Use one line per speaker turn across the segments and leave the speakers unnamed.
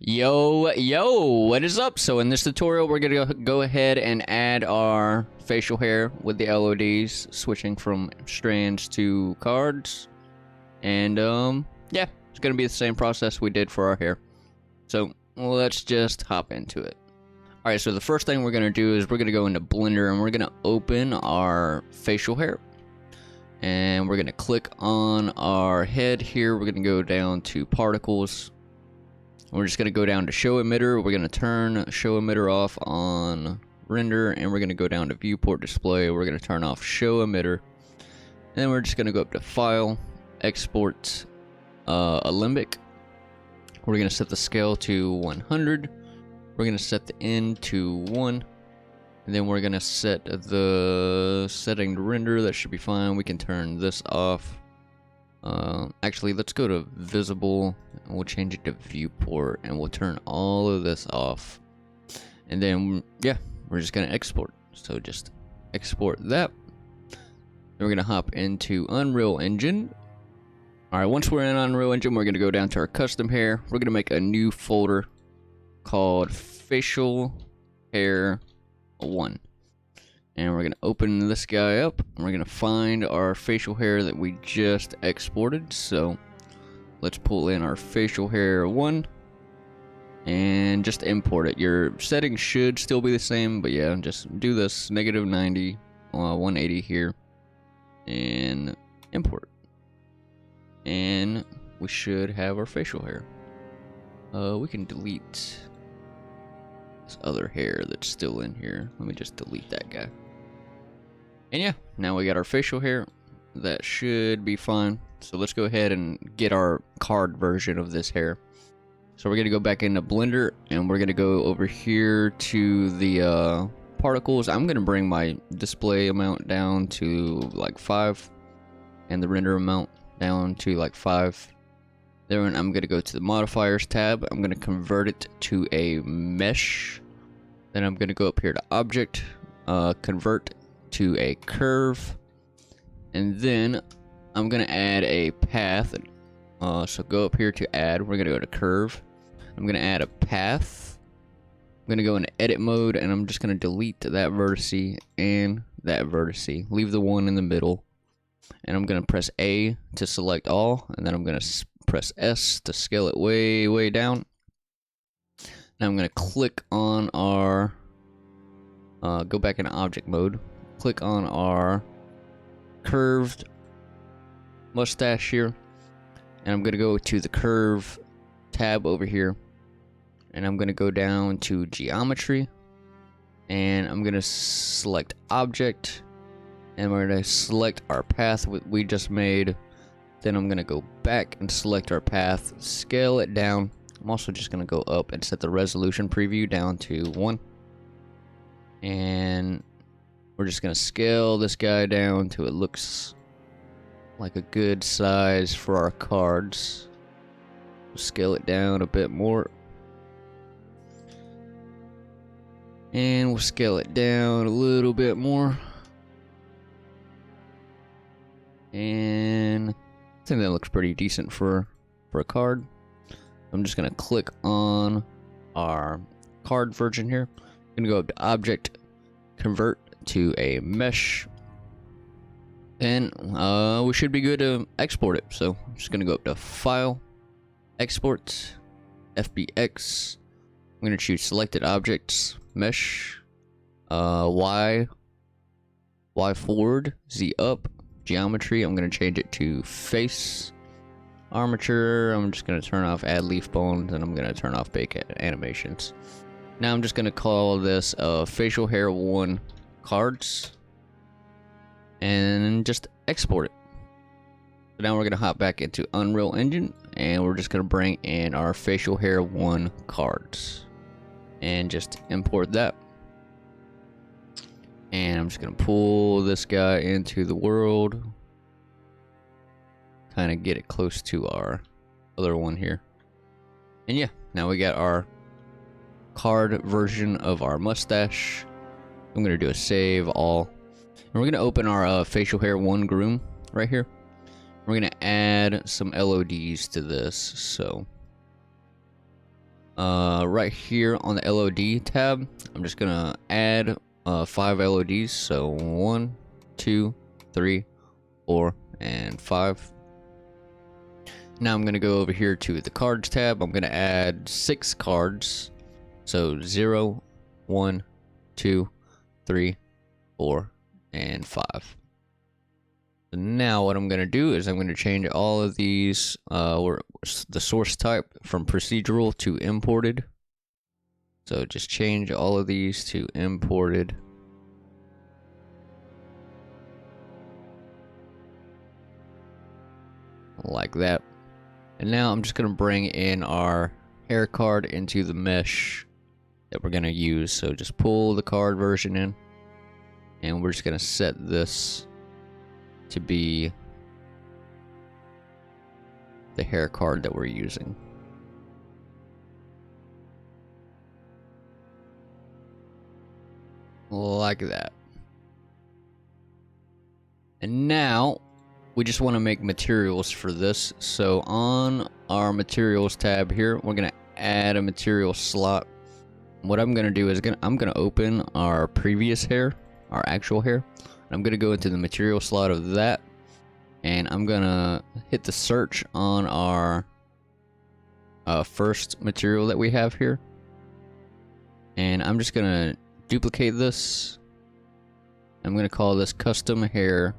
Yo, what is up? So in this tutorial, we're gonna go ahead and add our facial hair with the LODs, switching from strands to cards. And yeah, it's gonna be the same process we did for our hair. So let's just hop into it. Alright, so the first thing we're gonna do is we're gonna go into Blender and we're gonna open our facial hair. And we're gonna click on our head here. We're gonna go down to particles. We're just going to go down to show emitter. We're going to turn show emitter off on render, and we're going to go down to viewport display. We're going to turn off show emitter. And then we're just going to go up to file, export alembic. We're going to set the scale to 100. We're going to set the end to 1. And then we're going to set the setting to render. That should be fine. We can turn this off. Actually, let's go to visible and we'll change it to viewport and we'll turn all of this off. And then, yeah, we're just going to export. So just export that. Then we're going to hop into Unreal Engine. Alright, once we're in Unreal Engine, we're going to go down to our custom hair. We're going to make a new folder called Facial Hair 1. And we're going to open this guy up, and we're going to find our facial hair that we just exported. So let's pull in our facial hair 1 and just import it. Your settings should still be the same, but yeah, just do this -90, 180 here, and import. And we should have our facial hair. We can delete this other hair that's still in here. Let me just delete that guy. And yeah, now we got our facial hair. That should be fine. So let's go ahead and get our card version of this hair. So we're going to go back into Blender and we're going to go over here to the particles. I'm going to bring my display amount down to like 5 and the render amount down to like 5. Then I'm going to go to the modifiers tab. I'm going to convert it to a mesh. Then I'm going to go up here to object, convert to a curve, and then I'm gonna add a path. So go up here to add. We're gonna go to curve. I'm gonna add a path. I'm gonna go into edit mode, and I'm just gonna delete that vertice and that vertice. Leave the one in the middle, and I'm gonna press A to select all, and then I'm gonna press S to scale it way down. Now I'm gonna click on our go back into object mode. Click on our curved mustache here, and I'm gonna go to the curve tab over here, and I'm gonna go down to geometry, and I'm gonna select object, and we're gonna select our path we just made. Then I'm gonna go back and select our path, scale it down. I'm also just gonna go up and set the resolution preview down to 1, and we're just gonna scale this guy down till it looks like a good size for our cards. We'll scale it down a bit more. And we'll scale it down a little bit more. And I think that looks pretty decent for a card. I'm just gonna click on our card version here. I'm gonna go up to object, convert to a mesh, and we should be good to export it. So I'm just gonna go up to file, export, FBX. I'm gonna choose selected objects, mesh, Y forward, Z up, geometry. I'm gonna change it to face, armature. I'm just gonna turn off add leaf bones, and I'm gonna turn off bake animations. Now I'm just gonna call this facial hair 1 cards and just export it. So now we're gonna hop back into Unreal Engine, and we're just gonna bring in our facial hair 1 cards and just import that. And I'm just gonna pull this guy into the world, kind of get it close to our other one here. And yeah, now we got our card version of our mustache. I'm gonna do a save all, and we're gonna open our facial hair 1 groom right here. We're gonna add some LODs to this. So right here on the LOD tab, I'm just gonna add 5 LODs. So 1, 2, 3, 4, and 5. Now I'm gonna go over here to the cards tab. I'm gonna add 6 cards. So 0, 1, 2, 3, 4, and 5. So now what I'm gonna do is I'm gonna change all of these, or the source type from procedural to imported. So just change all of these to imported. Like that. And now I'm just going to bring in our hair card into the mesh that we're going to use. So just pull the card version in. And we're just going to set this to be the hair card that we're using. Like that. And now we just want to make materials for this. So on our materials tab here, we're going to add a material slot. What I'm going to do is I'm going to open our previous hair, our actual hair. I'm going to go into the material slot of that. And I'm going to hit the search on our first material that we have here. And I'm just going to duplicate this. I'm going to call this custom hair.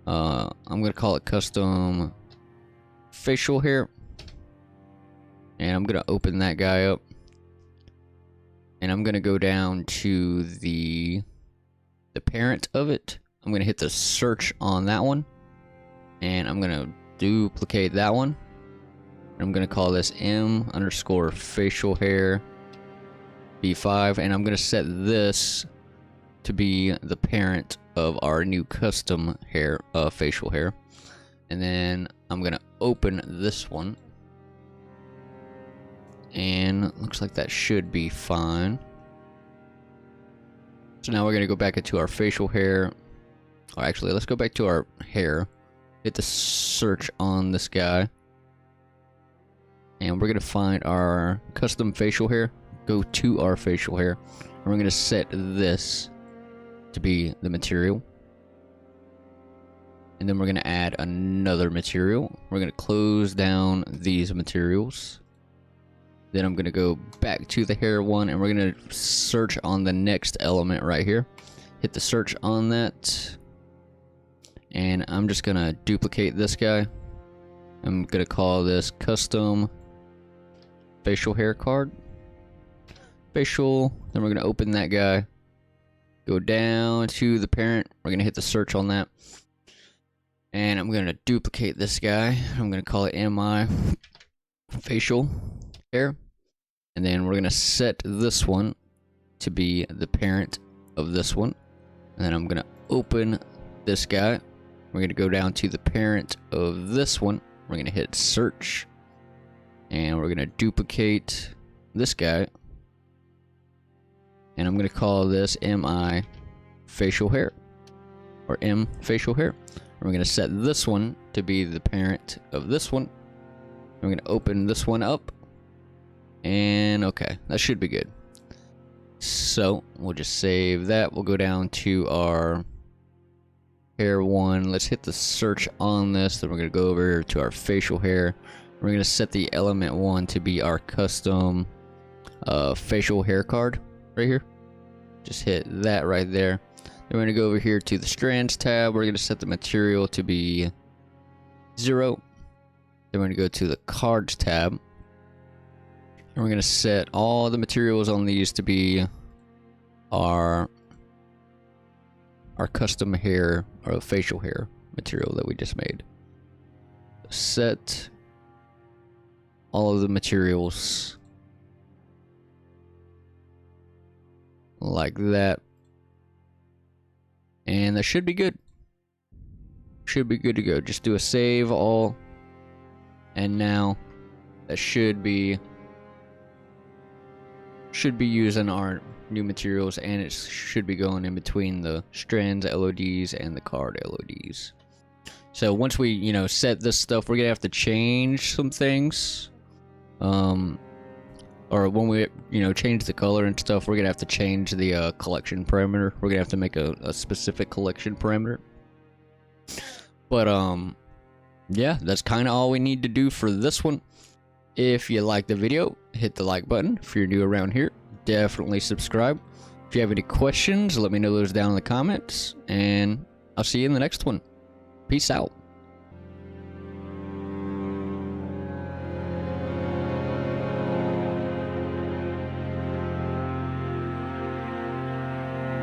I'm going to call it custom facial hair. And I'm going to open that guy up. And I'm going to go down to the parent of it. I'm going to hit the search on that one. And I'm going to duplicate that one. I'm going to call this M_ facial hair B5. And I'm going to set this to be the parent of our new custom hair, facial hair. And then I'm gonna open this one, and looks like that should be fine. So now we're gonna go back into our facial hair, or actually let's go back to our hair, hit the search on this guy, and we're gonna find our custom facial hair, go to our facial hair, and we're gonna set this to be the material. And then we're going to add another material. We're going to close down these materials. Then I'm going to go back to the hair one, and we're going to search on the next element right here. Hit the search on that. And I'm just going to duplicate this guy. I'm going to call this custom facial hair card. Facial. Then we're going to open that guy. Go down to the parent. We're going to hit the search on that. And I'm going to duplicate this guy. I'm going to call it MI facial hair. And then we're going to set this one to be the parent of this one. And then I'm going to open this guy. We're going to go down to the parent of this one. We're going to hit search. And we're going to duplicate this guy. And I'm going to call this MI facial hair, or M facial hair. And we're going to set this one to be the parent of this one. And we're going to open this one up. And okay, that should be good. So we'll just save that. We'll go down to our hair one. Let's hit the search on this. Then we're going to go over to our facial hair. We're going to set the element one to be our custom facial hair card right here. Just hit that right there. Then we're going to go over here to the strands tab. We're going to set the material to be 0. Then we're going to go to the cards tab. And we're going to set all the materials on these to be our custom hair, or facial hair material that we just made. Set all of the materials like that. And that should be good. Should be good to go. Just do a save all. And now that should be using our new materials, and it should be going in between the strands LODs and the card LODs. So once we, set this stuff, we're gonna have to change some things. or when we, change the color and stuff, we're gonna have to change the collection parameter. We're gonna have to make a specific collection parameter. But yeah, that's kind of all we need to do for this one. If you like the video, hit the like button. If you're new around here, definitely subscribe. If you have any questions, let me know those down in the comments, and I'll see you in the next one. Peace out.